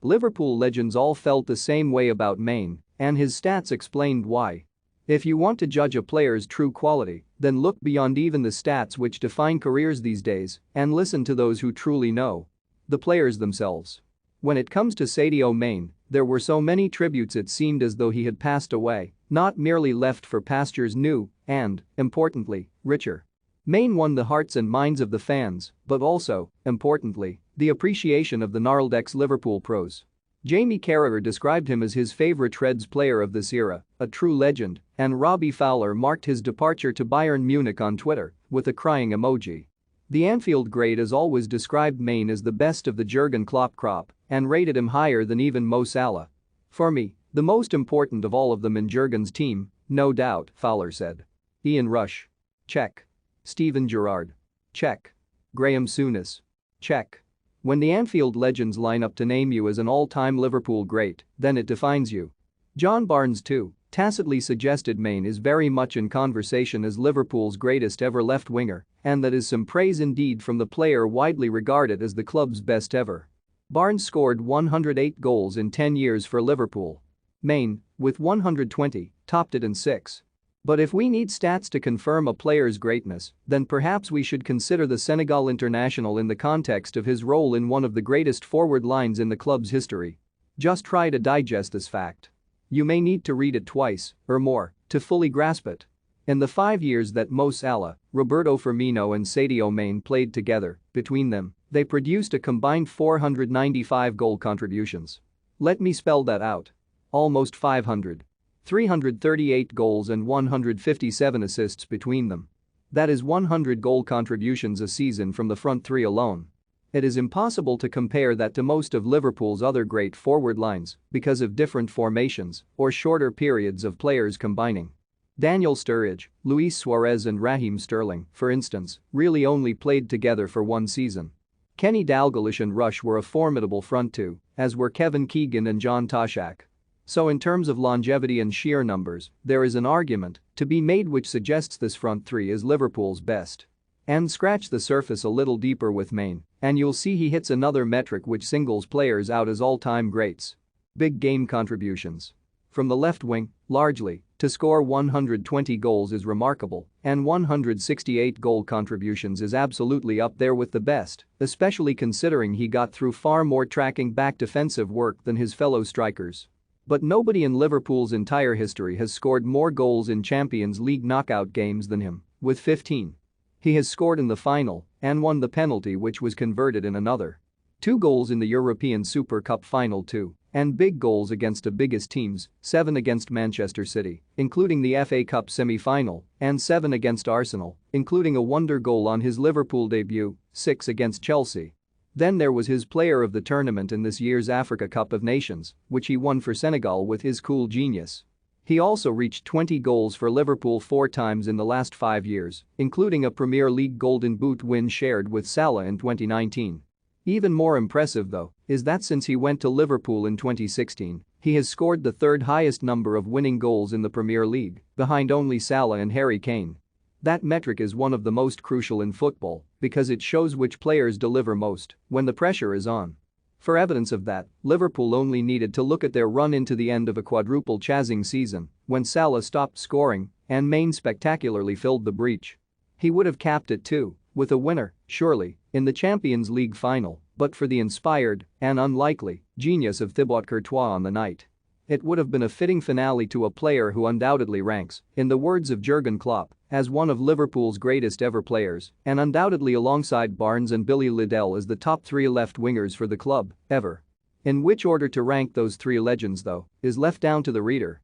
Liverpool legends all felt the same way about Maine, and his stats explained why. If you want to judge a player's true quality, then look beyond even the stats which define careers these days and listen to those who truly know. The players themselves. When it comes to Sadio Mane, there were so many tributes it seemed as though he had passed away, not merely left for pastures new and, importantly, richer. Mane won the hearts and minds of the fans, but also, importantly, the appreciation of the gnarled ex-Liverpool pros. Jamie Carragher described him as his favorite Reds player of this era, a true legend, and Robbie Fowler marked his departure to Bayern Munich on Twitter with a crying emoji. The Anfield great has always described Mane as the best of the Jurgen Klopp crop and rated him higher than even Mo Salah. For me, the most important of all of them in Jurgen's team, no doubt, Fowler said. Ian Rush. Check. Steven Gerrard. Check. Graham Souness. Check. When the Anfield legends line up to name you as an all-time Liverpool great, then it defines you. John Barnes too tacitly suggested Mane is very much in conversation as Liverpool's greatest ever left winger, and that is some praise indeed from the player widely regarded as the club's best ever. Barnes scored 108 goals in 10 years for Liverpool. Mane, with 120, topped it in 6. But if we need stats to confirm a player's greatness, then perhaps we should consider the Senegal international in the context of his role in one of the greatest forward lines in the club's history. Just try to digest this fact. You may need to read it twice or more to fully grasp it. In the 5 years that Mo Salah, Roberto Firmino and Sadio Mane played together, between them, they produced a combined 495 goal contributions. Let me spell that out. Almost 500. 338 goals and 157 assists between them. That is 100 goal contributions a season from the front three alone. It is impossible to compare that to most of Liverpool's other great forward lines because of different formations or shorter periods of players combining. Daniel Sturridge, Luis Suarez and Raheem Sterling, for instance, really only played together for one season. Kenny Dalglish and Rush were a formidable front two, as were Kevin Keegan and John Toshak. So in terms of longevity and sheer numbers, there is an argument to be made which suggests this front three is Liverpool's best. And scratch the surface a little deeper with Mane, and you'll see he hits another metric which singles players out as all-time greats. Big game contributions. From the left wing, largely, to score 120 goals is remarkable, and 168 goal contributions is absolutely up there with the best, especially considering he got through far more tracking back defensive work than his fellow strikers. But nobody in Liverpool's entire history has scored more goals in Champions League knockout games than him, with 15. He has scored in the final and won the penalty which was converted in another. 2 goals in the European Super Cup final too, and big goals against the biggest teams, 7 against Manchester City, including the FA Cup semi-final, and 7 against Arsenal, including a wonder goal on his Liverpool debut, 6 against Chelsea. Then there was his player of the tournament in this year's Africa Cup of Nations, which he won for Senegal with his cool genius. He also reached 20 goals for Liverpool 4 times in the last 5 years, including a Premier League Golden Boot win shared with Salah in 2019. Even more impressive though, is that since he went to Liverpool in 2016, he has scored the 3rd highest number of winning goals in the Premier League, behind only Salah and Harry Kane. That metric is one of the most crucial in football because it shows which players deliver most when the pressure is on. For evidence of that, Liverpool only needed to look at their run into the end of a quadruple chasing season when Salah stopped scoring and Mane spectacularly filled the breach. He would have capped it too, with a winner, surely, in the Champions League final, but for the inspired and unlikely genius of Thibaut Courtois on the night. It would have been a fitting finale to a player who undoubtedly ranks, in the words of Jurgen Klopp, as one of Liverpool's greatest ever players and undoubtedly alongside Barnes and Billy Liddell as the top 3 left wingers for the club, ever. In which order to rank those 3 legends though, is left down to the reader.